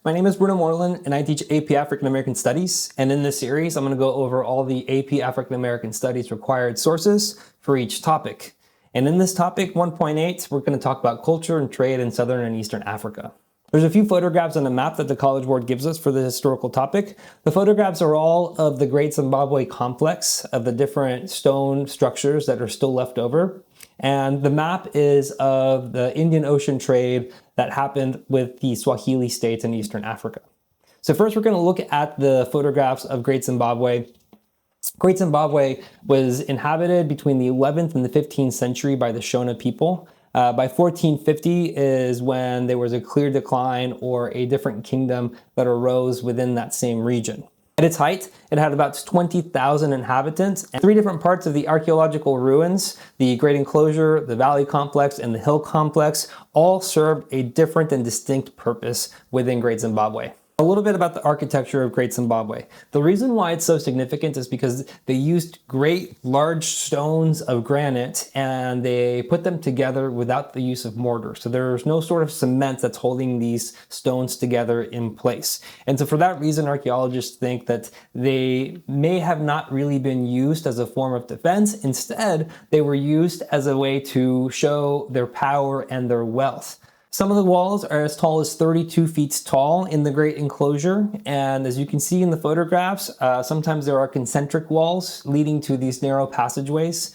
My name is Bruno Moreland and I teach AP African American Studies. And in this series, I'm going to go over all the AP African American Studies required sources for each topic. And in this topic 1.8, we're going to talk about culture and trade in Southern and Eastern Africa. There's a few photographs on a map that the College Board gives us for the historical topic. The photographs are all of the Great Zimbabwe complex of the different stone structures that are still left over. And the map is of the Indian Ocean trade that happened with the Swahili states in Eastern Africa. So first we're going to look at the photographs of Great Zimbabwe. Great Zimbabwe was inhabited between the 11th and the 15th century by the Shona people. By 1450 is when there was a clear decline or a different kingdom that arose within that same region. At its height, it had about 20,000 inhabitants, and three different parts of the archaeological ruins, the Great Enclosure, the Valley Complex, and the Hill Complex, all served a different and distinct purpose within Great Zimbabwe. A little bit about the architecture of Great Zimbabwe. The reason why it's so significant is because they used great large stones of granite and they put them together without the use of mortar. So there's no sort of cement that's holding these stones together in place. And so for that reason, archaeologists think that they may have not really been used as a form of defense. Instead, they were used as a way to show their power and their wealth. Some of the walls are as tall as 32 feet tall in the Great Enclosure, and as you can see in the photographs, sometimes there are concentric walls leading to these narrow passageways.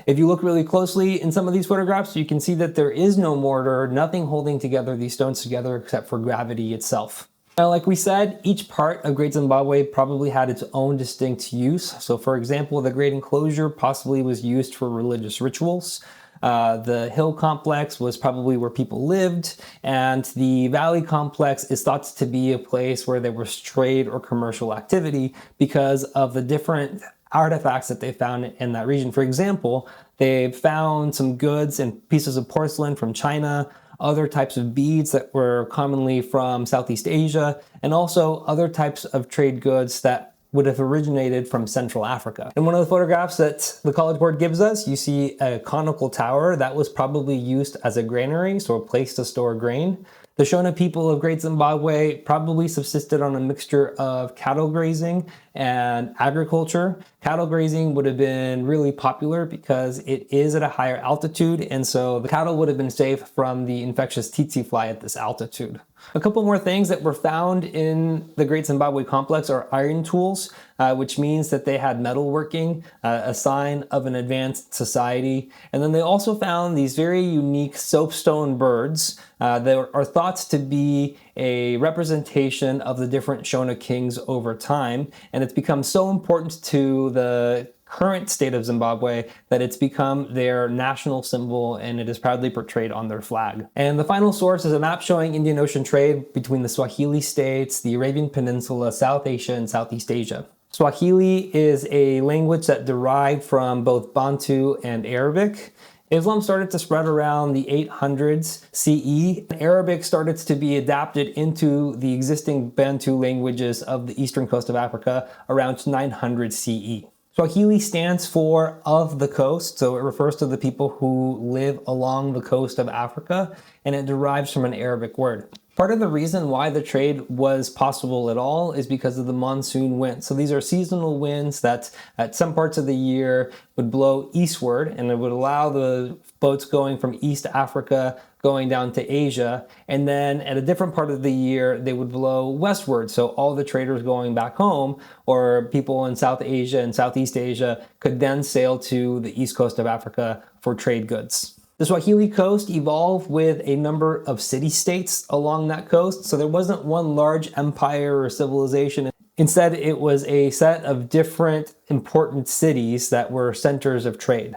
If you look really closely in some of these photographs, you can see that there is no mortar, nothing holding together these stones together except for gravity itself. Now, like we said, each part of Great Zimbabwe probably had its own distinct use. So for example, the Great Enclosure possibly was used for religious rituals. The Hill Complex was probably where people lived, and the Valley Complex is thought to be a place where there was trade or commercial activity because of the different artifacts that they found in that region. For example, they found some goods and pieces of porcelain from China, other types of beads that were commonly from Southeast Asia, and also other types of trade goods that would have originated from Central Africa. In one of the photographs that the College Board gives us, you see a conical tower that was probably used as a granary, so a place to store grain. The Shona people of Great Zimbabwe probably subsisted on a mixture of cattle grazing and agriculture. Cattle grazing would have been really popular because it is at a higher altitude, and so the cattle would have been safe from the infectious tsetse fly at this altitude. A couple more things that were found in the Great Zimbabwe complex are iron tools, which means that they had metalworking, a sign of an advanced society. And then they also found these very unique soapstone birds that are thought to be a representation of the different Shona kings over time. And it's become so important to the current state of Zimbabwe that it's become their national symbol and it is proudly portrayed on their flag. And the final source is a map showing Indian Ocean trade between the Swahili states, the Arabian Peninsula, South Asia, and Southeast Asia. Swahili is a language that derived from both Bantu and Arabic. Islam started to spread around the 800s CE. Arabic started to be adapted into the existing Bantu languages of the eastern coast of Africa around 900 CE. Swahili stands for of the coast, so it refers to the people who live along the coast of Africa, and it derives from an Arabic word. Part of the reason why the trade was possible at all is because of the monsoon winds. So these are seasonal winds that at some parts of the year would blow eastward, and it would allow the boats going from East Africa going down to Asia, and then at a different part of the year they would blow westward, so all the traders going back home or people in South Asia and Southeast Asia could then sail to the east coast of Africa for trade goods. The Swahili coast evolved with a number of city-states along that coast, so there wasn't one large empire or civilization. Instead, it was a set of different important cities that were centers of trade.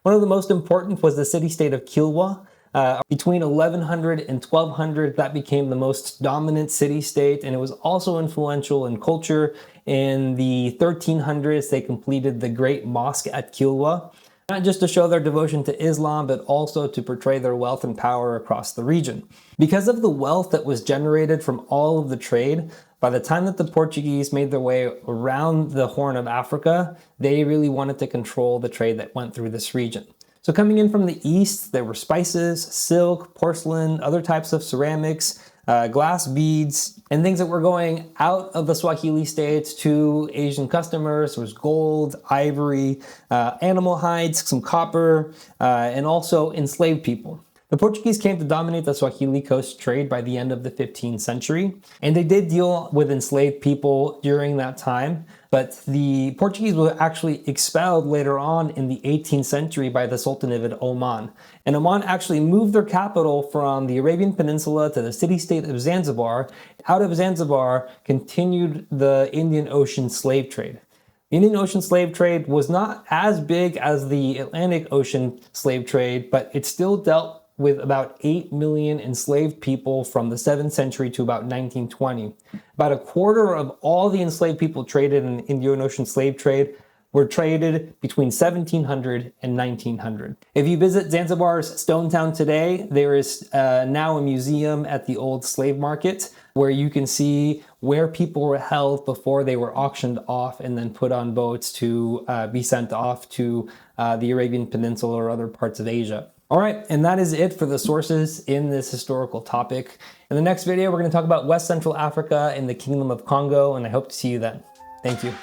One of the most important was the city-state of Kilwa. Between 1100 and 1200, that became the most dominant city-state, and it was also influential in culture. In the 1300s, they completed the Great Mosque at Kilwa, not just to show their devotion to Islam, but also to portray their wealth and power across the region. Because of the wealth that was generated from all of the trade, by the time that the Portuguese made their way around the Horn of Africa, they really wanted to control the trade that went through this region. So coming in from the east, there were spices, silk, porcelain, other types of ceramics, glass beads, and things that were going out of the Swahili states to Asian customers. There was gold, ivory, animal hides, some copper, and also enslaved people. The Portuguese came to dominate the Swahili coast trade by the end of the 15th century, and they did deal with enslaved people during that time, but the Portuguese were actually expelled later on in the 18th century by the Sultanate of Oman. And Oman actually moved their capital from the Arabian Peninsula to the city-state of Zanzibar. Out of Zanzibar continued the Indian Ocean slave trade. The Indian Ocean slave trade was not as big as the Atlantic Ocean slave trade, but it still dealt with about 8 million enslaved people from the 7th century to about 1920. About a quarter of all the enslaved people traded in the Indian Ocean slave trade were traded between 1700 and 1900. If you visit Zanzibar's Stone Town today, there is now a museum at the old slave market where you can see where people were held before they were auctioned off and then put on boats to be sent off to the Arabian Peninsula or other parts of Asia. All right, and that is it for the sources in this historical topic. In the next video, we're going to talk about West Central Africa and the Kingdom of Congo, and I hope to see you then. Thank you.